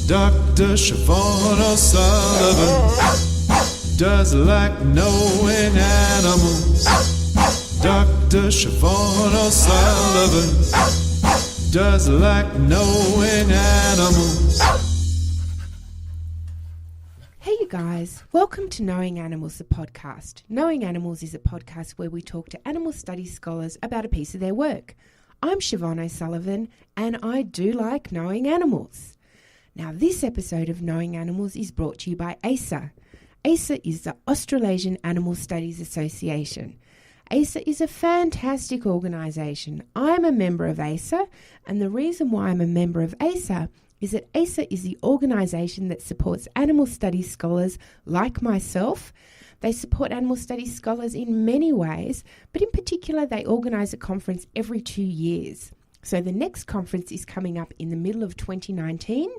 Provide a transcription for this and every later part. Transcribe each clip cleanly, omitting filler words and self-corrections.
Dr. Siobhan O'Sullivan does like knowing animals. Dr. Siobhan O'Sullivan does like knowing animals. Hey you guys, welcome to Knowing Animals, the podcast. Knowing Animals is a podcast where we talk to animal studies scholars about a piece of their work. I'm Siobhan O'Sullivan and I do like knowing animals. Now this episode of Knowing Animals is brought to you by ASA. ASA is the Australasian Animal Studies Association. ASA is a fantastic organisation. I'm a member of ASA, and the reason why I'm a member of ASA is that ASA is the organisation that supports animal studies scholars like myself. They support animal studies scholars in many ways, but in particular they organise a conference every 2 years. So the next conference is coming up in the middle of 2019.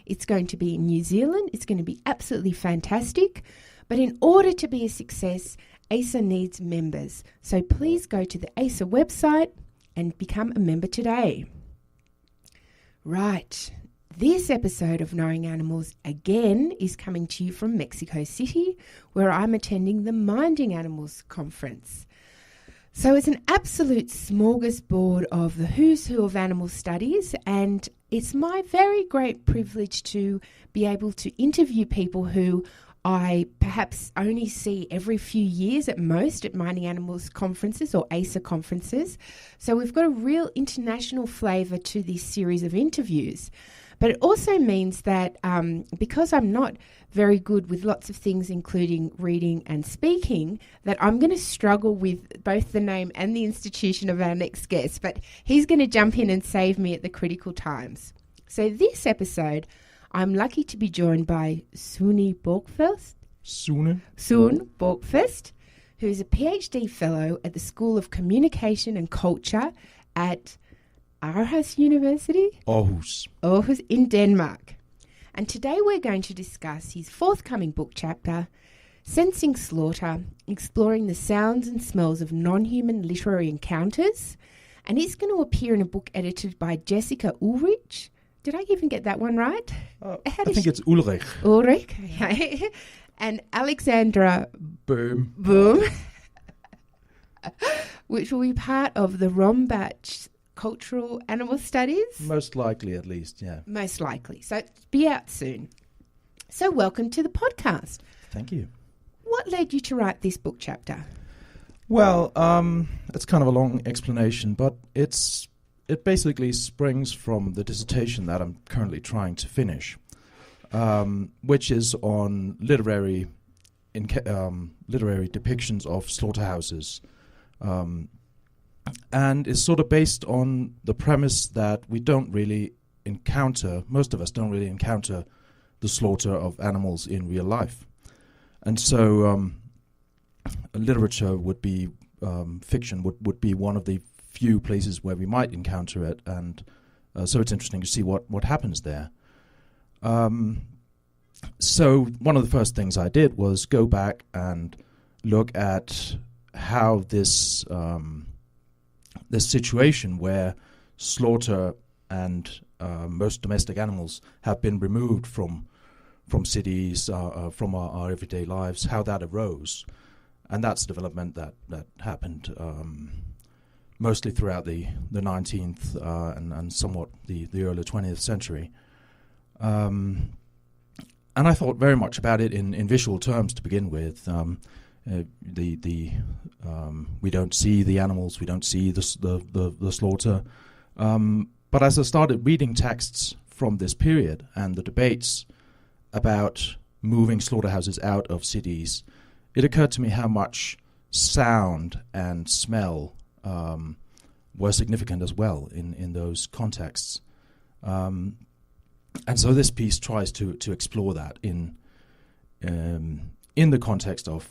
It's going to be in New Zealand. It's going to be absolutely fantastic. But in order to be a success, ASA needs members. So please go to the ASA website and become a member today. Right. This episode of Knowing Animals, again, is coming to you from Mexico City, where I'm attending the Minding Animals conference. So it's an absolute smorgasbord of the who's who of animal studies, and it's my very great privilege to be able to interview people who I perhaps only see every few years at most at Minding Animals conferences or ASA conferences. So we've got a real international flavour to this series of interviews. But it also means that because I'm not very good with lots of things, including reading and speaking, that I'm going to struggle with both the name and the institution of our next guest. But he's going to jump in and save me at the critical times. So this episode, I'm lucky to be joined by Sune Borkfelt. Sune Borkfelt, who is a PhD fellow at the School of Communication and Culture at Aarhus University? Aarhus in Denmark. And today we're going to discuss his forthcoming book chapter, Sensing Slaughter, Exploring the Sounds and Smells of Non-Human Literary Encounters. And it's going to appear in a book edited by Jessica Ullrich. Did I even get that one right? I think it's Ullrich. Ullrich, okay. And Alexandra Böhm. Which will be part of the Rombach Cultural Animal Studies? Most likely, at least, yeah. Most likely. So be out soon. So welcome to the podcast. Thank you. What led you to write this book chapter? Well, it's kind of a long explanation, but it basically springs from the dissertation that I'm currently trying to finish, which is on literary depictions of slaughterhouses. And is sort of based on the premise that we don't really encounter, most of us don't really encounter the slaughter of animals in real life. And so literature would be, fiction would be one of the few places where we might encounter it. And so it's interesting to see what happens there. So one of the first things I did was go back and look at how this situation where slaughter and most domestic animals have been removed from cities, from our everyday lives, how that arose. And that's a development that happened mostly throughout the 19th and somewhat the early 20th century. And I thought very much about it in visual terms to begin with. We don't see the animals, we don't see the slaughter. But as I started reading texts from this period and the debates about moving slaughterhouses out of cities, it occurred to me how much sound and smell were significant as well in those contexts. And so this piece tries to explore that in the context of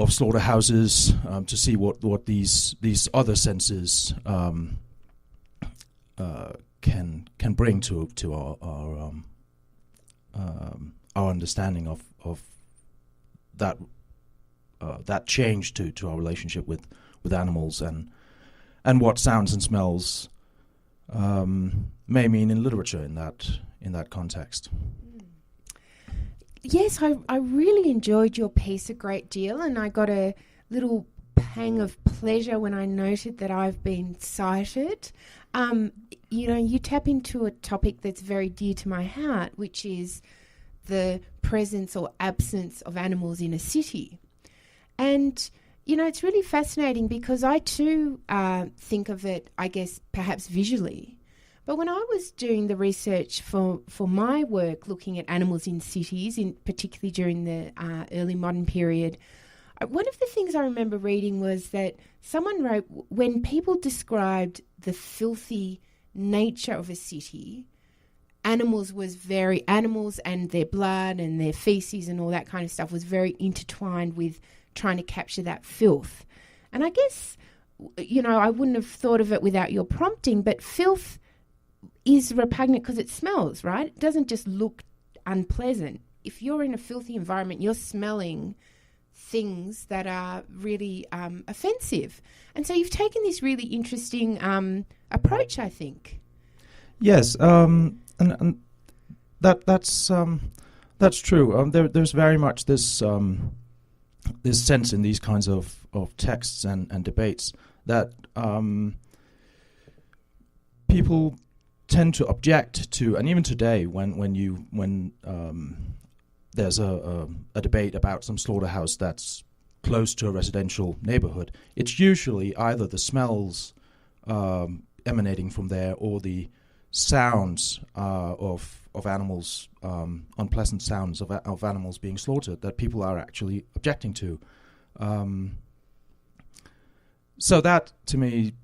slaughterhouses, to see what these other senses can bring to our understanding of that change to our relationship with animals and what sounds and smells may mean in literature in that context. Yes, I really enjoyed your piece a great deal, and I got a little pang of pleasure when I noted that I've been cited. You tap into a topic that's very dear to my heart, which is the presence or absence of animals in a city. And, it's really fascinating because I too think of it, I guess, perhaps visually. But when I was doing the research for my work looking at animals in cities, particularly during the early modern period, one of the things I remember reading was that someone wrote, when people described the filthy nature of a city, animals and their blood and their feces and all that kind of stuff was very intertwined with trying to capture that filth. And I guess, I wouldn't have thought of it without your prompting, but filth is repugnant because it smells, right? It doesn't just look unpleasant. If you're in a filthy environment, you're smelling things that are really offensive. And so you've taken this really interesting approach, I think. Yes, and that's true. There's very much this sense in these kinds of texts and debates that people tend to object to, and even today, when there's a debate about some slaughterhouse that's close to a residential neighborhood, it's usually either the smells emanating from there or the sounds of animals, unpleasant sounds of animals being slaughtered that people are actually objecting to. So that, to me,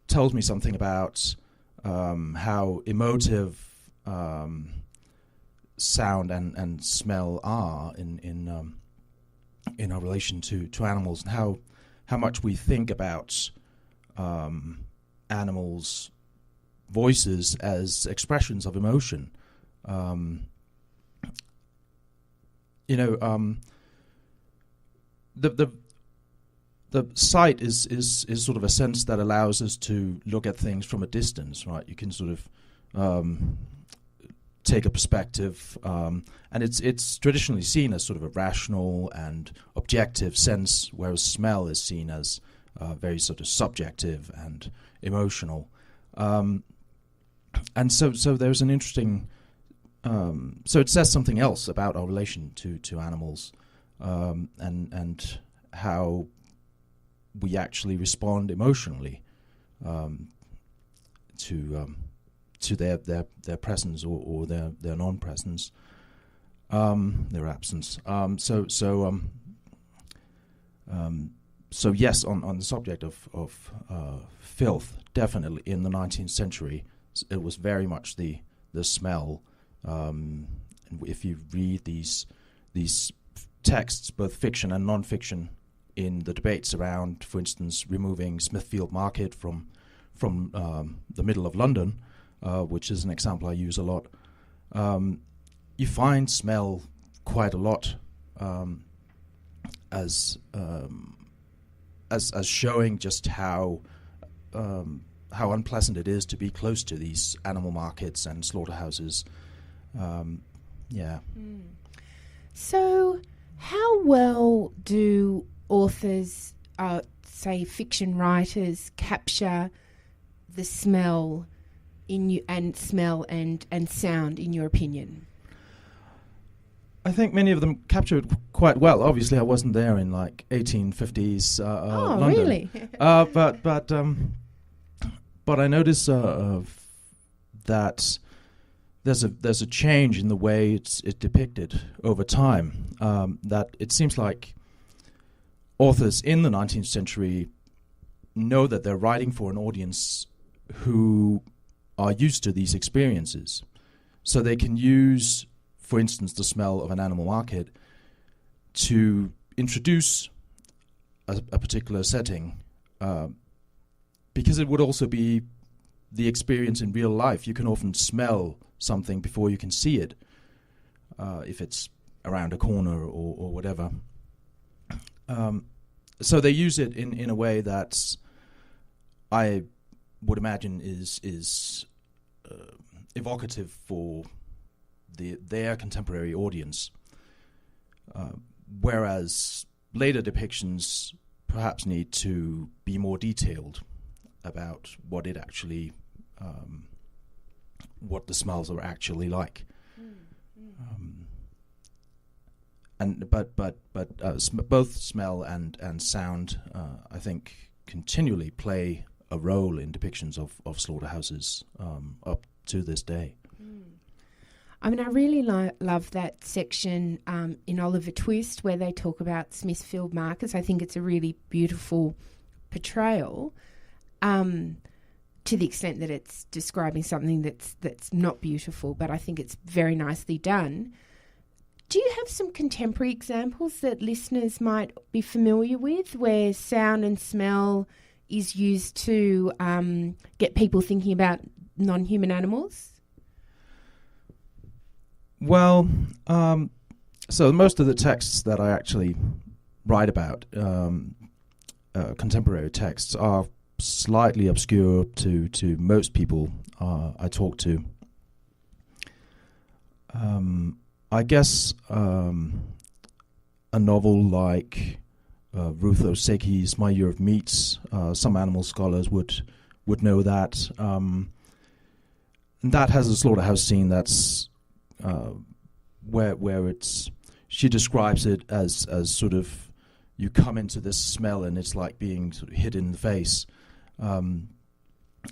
tells me something about how emotive sound and smell are in our relation to animals, and how much we think about animals' voices as expressions of emotion. The sight is sort of a sense that allows us to look at things from a distance, right? You can sort of take a perspective, and it's traditionally seen as sort of a rational and objective sense, whereas smell is seen as very sort of subjective and emotional. And so there's an interesting. So it says something else about our relation to animals, and how we actually respond emotionally to their presence or their non-presence, their absence. So yes, on the subject of filth, definitely in the 19th century, it was very much the smell. If you read these texts, both fiction and non-fiction, in the debates around, for instance, removing Smithfield Market from the middle of London, which is an example I use a lot, you find smell quite a lot as showing just how unpleasant it is to be close to these animal markets and slaughterhouses. So, how well do authors, say fiction writers, capture the smell and sound, in your opinion? I think many of them capture it quite well. Obviously, I wasn't there in like 1850s London. Really? But I notice that there's a change in the way it's depicted over time. That it seems like authors in the 19th century know that they're writing for an audience who are used to these experiences. So they can use, for instance, the smell of an animal market to introduce a particular setting, because it would also be the experience in real life. You can often smell something before you can see it, if it's around a corner or whatever. So they use it in a way that I would imagine is evocative for their contemporary audience, whereas later depictions perhaps need to be more detailed about what it actually, what the smells are actually like. Both smell and sound, I think, continually play a role in depictions of slaughterhouses up to this day. I mean, I really love that section in Oliver Twist where they talk about Smithfield markets. I think it's a really beautiful portrayal, to the extent that it's describing something that's not beautiful, but I think it's very nicely done. Do you have some contemporary examples that listeners might be familiar with where sound and smell is used to get people thinking about non-human animals? Well, so most of the texts that I actually write about, contemporary texts, are slightly obscure to most people I talk to. I guess a novel like Ruth Oseki's My Year of Meats, some animal scholars would know that. And that has a slaughterhouse scene that's where it's, she describes it as sort of, you come into this smell and it's like being sort of hit in the face.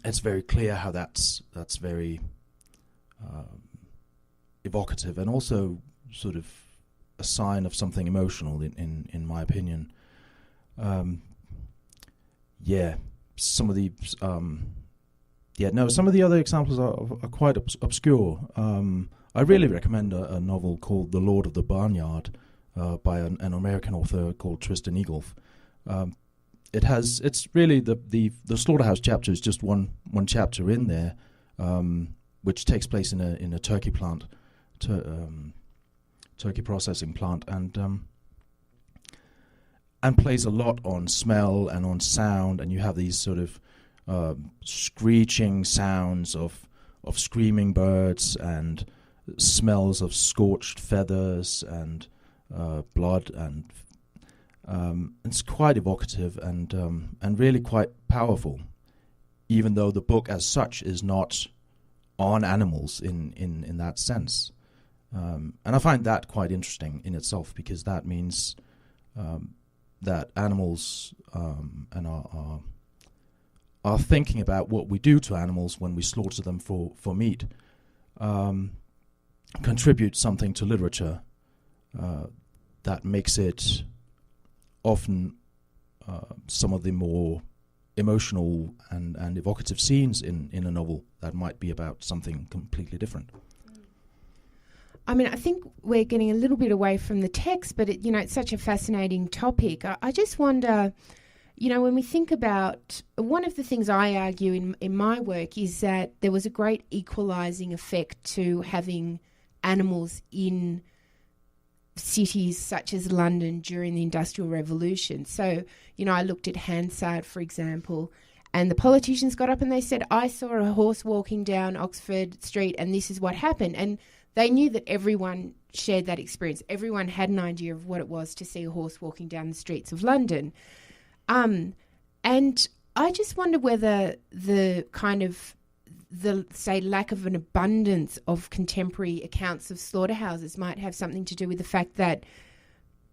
It's very clear how that's very evocative and also sort of a sign of something emotional in my opinion. Some of the some of the other examples are quite obscure. I really recommend a novel called The Lord of the Barnyard by an American author called Tristan Egolf. It's really the slaughterhouse chapter is just one chapter in there, which takes place in a turkey plant, turkey processing plant, and plays a lot on smell and on sound, and you have these sort of screeching sounds of screaming birds and smells of scorched feathers and blood, and it's quite evocative and really quite powerful, even though the book as such is not on animals in that sense. And I find that quite interesting in itself, because that means that animals and are thinking about what we do to animals when we slaughter them for meat, contribute something to literature that makes it often some of the more emotional and evocative scenes in a novel that might be about something completely different. I mean, I think we're getting a little bit away from the text, but it's such a fascinating topic. I just wonder, when we think about, one of the things I argue in my work is that there was a great equalising effect to having animals in cities such as London during the Industrial Revolution. So, I looked at Hansard, for example, and the politicians got up and they said, I saw a horse walking down Oxford Street and this is what happened. And they knew that everyone shared that experience. Everyone had an idea of what it was to see a horse walking down the streets of London. And I just wonder whether the lack of an abundance of contemporary accounts of slaughterhouses might have something to do with the fact that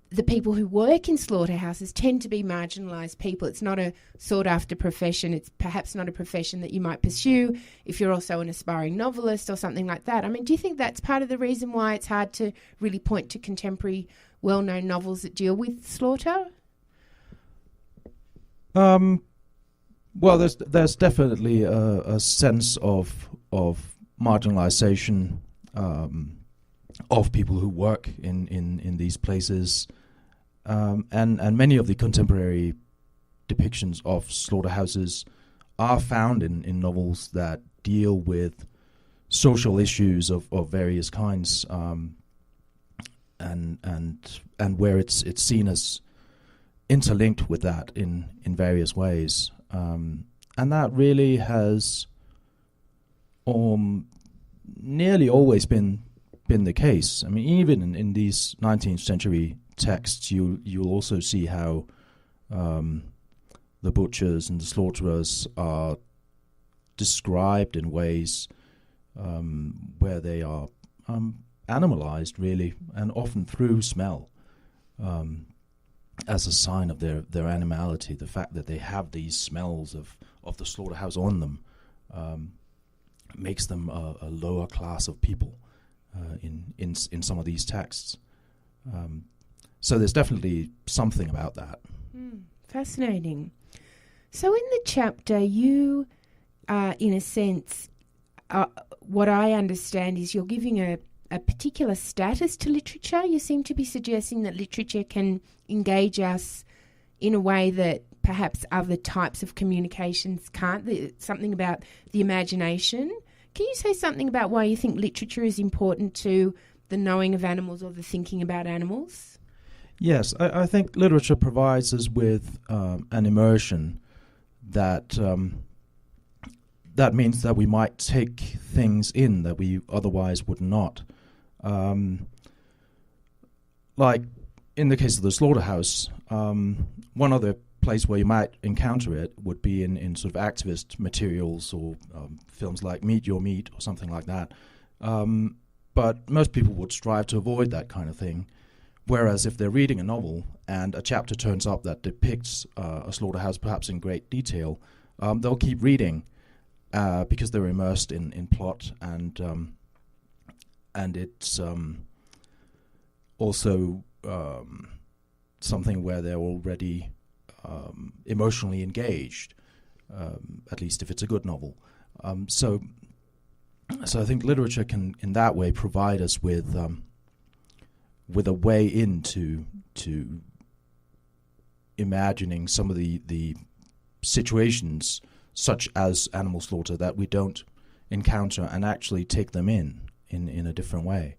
the people who work in slaughterhouses tend to be marginalised people. It's not a sought-after profession. It's perhaps not a profession that you might pursue if you're also an aspiring novelist or something like that. I mean, do you think that's part of the reason why it's hard to really point to contemporary, well-known novels that deal with slaughter? Well, there's definitely a sense of marginalisation of people who work in these places, and many of the contemporary depictions of slaughterhouses are found in novels that deal with social issues of various kinds, and where it's seen as interlinked with that in various ways, and that really has nearly always been the case. I mean, even in these 19th century texts, you'll also see how the butchers and the slaughterers are described in ways where they are animalized, really, and often through smell, as a sign of their animality. The fact that they have these smells of the slaughterhouse on them makes them a lower class of people in some of these texts. So there's definitely something about that. Fascinating. So in the chapter, you, in a sense, what I understand is you're giving a particular status to literature. You seem to be suggesting that literature can engage us in a way that perhaps other types of communications can't. Something about the imagination. Can you say something about why you think literature is important to the knowing of animals or the thinking about animals? Yes, I think literature provides us with an immersion that means that we might take things in that we otherwise would not. Like in the case of the slaughterhouse, one other place where you might encounter it would be in sort of activist materials or films like Meet Your Meat or something like that. But most people would strive to avoid that kind of thing. Whereas if they're reading a novel and a chapter turns up that depicts a slaughterhouse perhaps in great detail, they'll keep reading because they're immersed in plot, and it's also something where they're already emotionally engaged, at least if it's a good novel. So I think literature can, in that way, provide us with a way into imagining some of the situations, such as animal slaughter, that we don't encounter, and actually take them in a different way.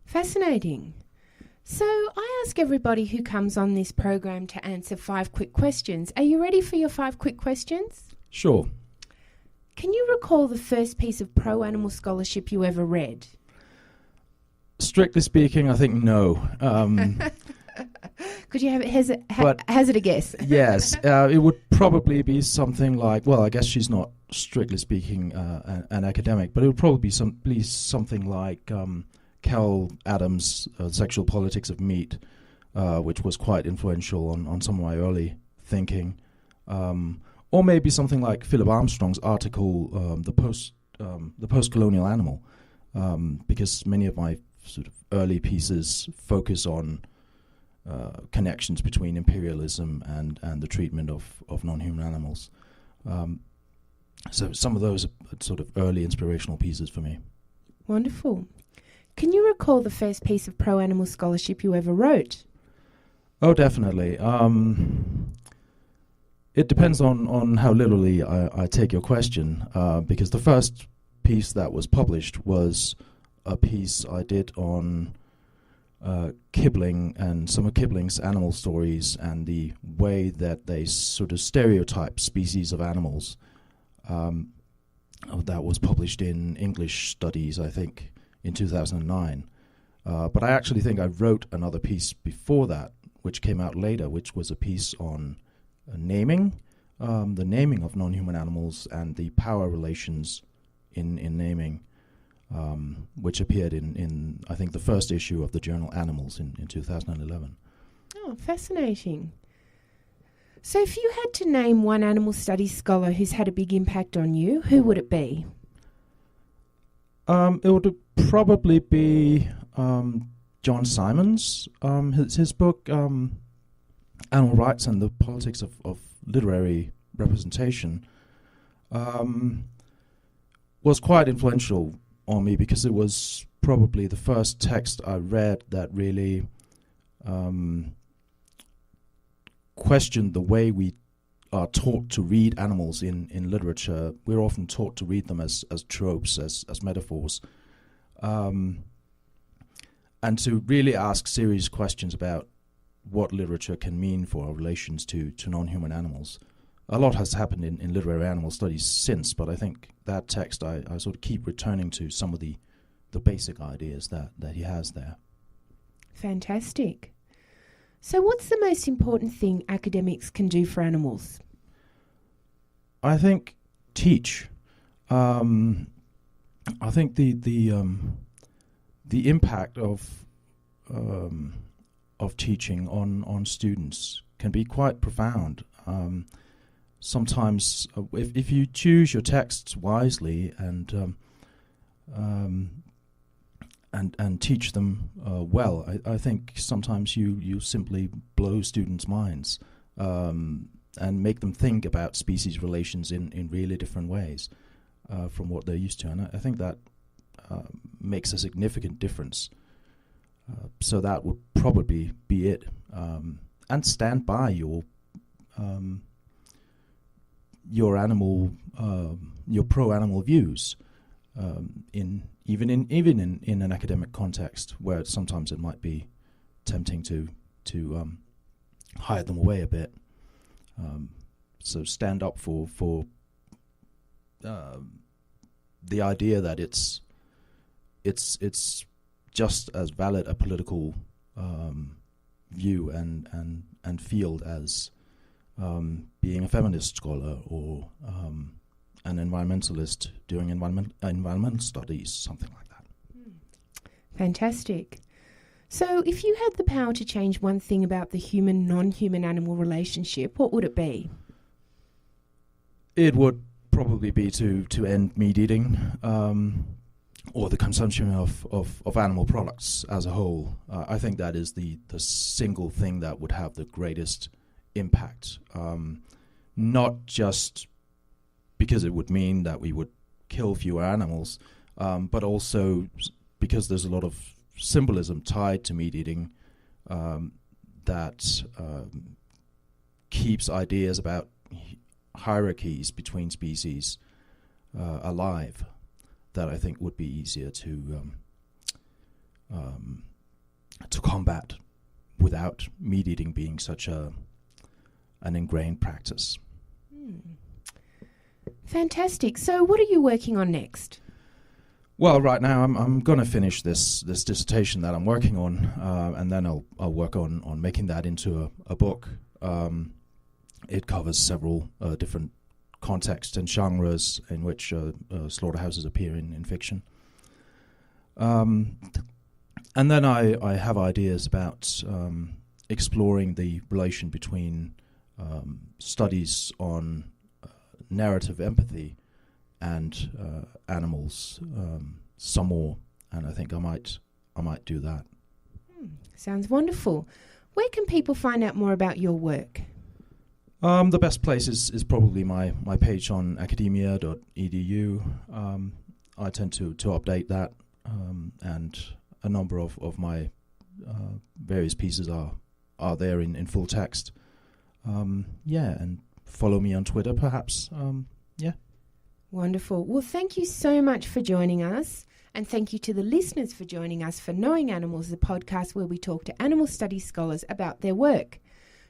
Fascinating. So I ask everybody who comes on this program to answer 5 quick questions. Are you ready for your 5 quick questions? Sure. Can you recall the first piece of pro-animal scholarship you ever read? Strictly speaking, I think no. Could you hazard a guess? Yes, it would probably be something like, well, I guess she's not strictly speaking an academic, but it would probably be something like Cal Adams' Sexual Politics of Meat, which was quite influential on some of my early thinking. Or maybe something like Philip Armstrong's article, The Post-Colonial Animal, because many of my sort of early pieces focus on connections between imperialism and the treatment of non-human animals. So some of those are sort of early inspirational pieces for me. Wonderful. Can you recall the first piece of pro-animal scholarship you ever wrote? Oh, definitely. It depends on how literally I take your question, because the first piece that was published was a piece I did on Kipling and some of Kipling's animal stories and the way that they sort of stereotype species of animals. That was published in English Studies, I think, in 2009. But I actually think I wrote another piece before that, which came out later, which was a piece on naming, the naming of non-human animals and the power relations in naming, which appeared in I think, the first issue of the journal Animals in 2011. Oh, fascinating. So if you had to name one animal studies scholar who's had a big impact on you, who would it be? It would probably be John Simons. His book, Animal Rights and the Politics of Literary Representation, was quite influential on me because it was probably the first text I read that really questioned the way we are taught to read animals in literature. We're often taught to read them as tropes, as metaphors, and to really ask serious questions about what literature can mean for our relations to non-human animals. a lot has happened in literary animal studies since, but I think that text I sort of keep returning to some of the basic ideas that he has there. Fantastic. So what's the most important thing academics can do for animals? I think teach. I think the impact of teaching on students can be quite profound. Sometimes, if you choose your texts wisely and teach them well, I think sometimes you simply blow students' minds and make them think about species relations in really different ways from what they're used to. And I think that makes a significant difference. So that would probably be it. And stand by your animal, your pro-animal views, even in an academic context where sometimes it might be tempting to hide them away a bit. So stand up for the idea that it's just as valid a political view and field as being a feminist scholar or an environmentalist doing environmental studies, something like that. Fantastic. So if you had the power to change one thing about the human-non-human animal relationship, what would it be? It would probably be to end meat eating or the consumption of animal products as a whole. I think that is the single thing that would have the greatest impact. Not just because it would mean that we would kill fewer animals, but also because there's a lot of symbolism tied to meat eating that keeps ideas about hierarchies between species alive, that I think would be easier to combat without meat eating being such an ingrained practice. Fantastic. So what are you working on next? Well, right now I'm going to finish this dissertation that I'm working on, and then I'll work on making that into a book. It covers several different contexts and genres in which slaughterhouses appear in fiction. And then I have ideas about exploring the relation between studies on narrative empathy and animals some more, and I think I might do that. Sounds wonderful. Where can people find out more about your work? The best place is probably my page on academia.edu. I tend to update that, and a number of my various pieces are there in full text. And follow me on Twitter, perhaps. Wonderful. Well, thank you so much for joining us, and thank you to the listeners for joining us for Knowing Animals, the podcast where we talk to animal studies scholars about their work.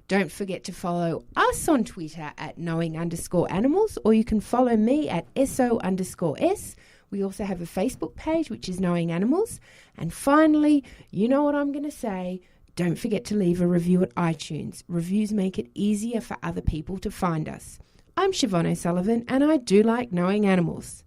Don't forget to follow us on Twitter at knowing_animals, or you can follow me at SO_S. We also have a Facebook page, which is Knowing Animals. And finally, you know what I'm going to say, don't forget to leave a review at iTunes. Reviews make it easier for other people to find us. I'm Siobhan O'Sullivan, and I do like knowing animals.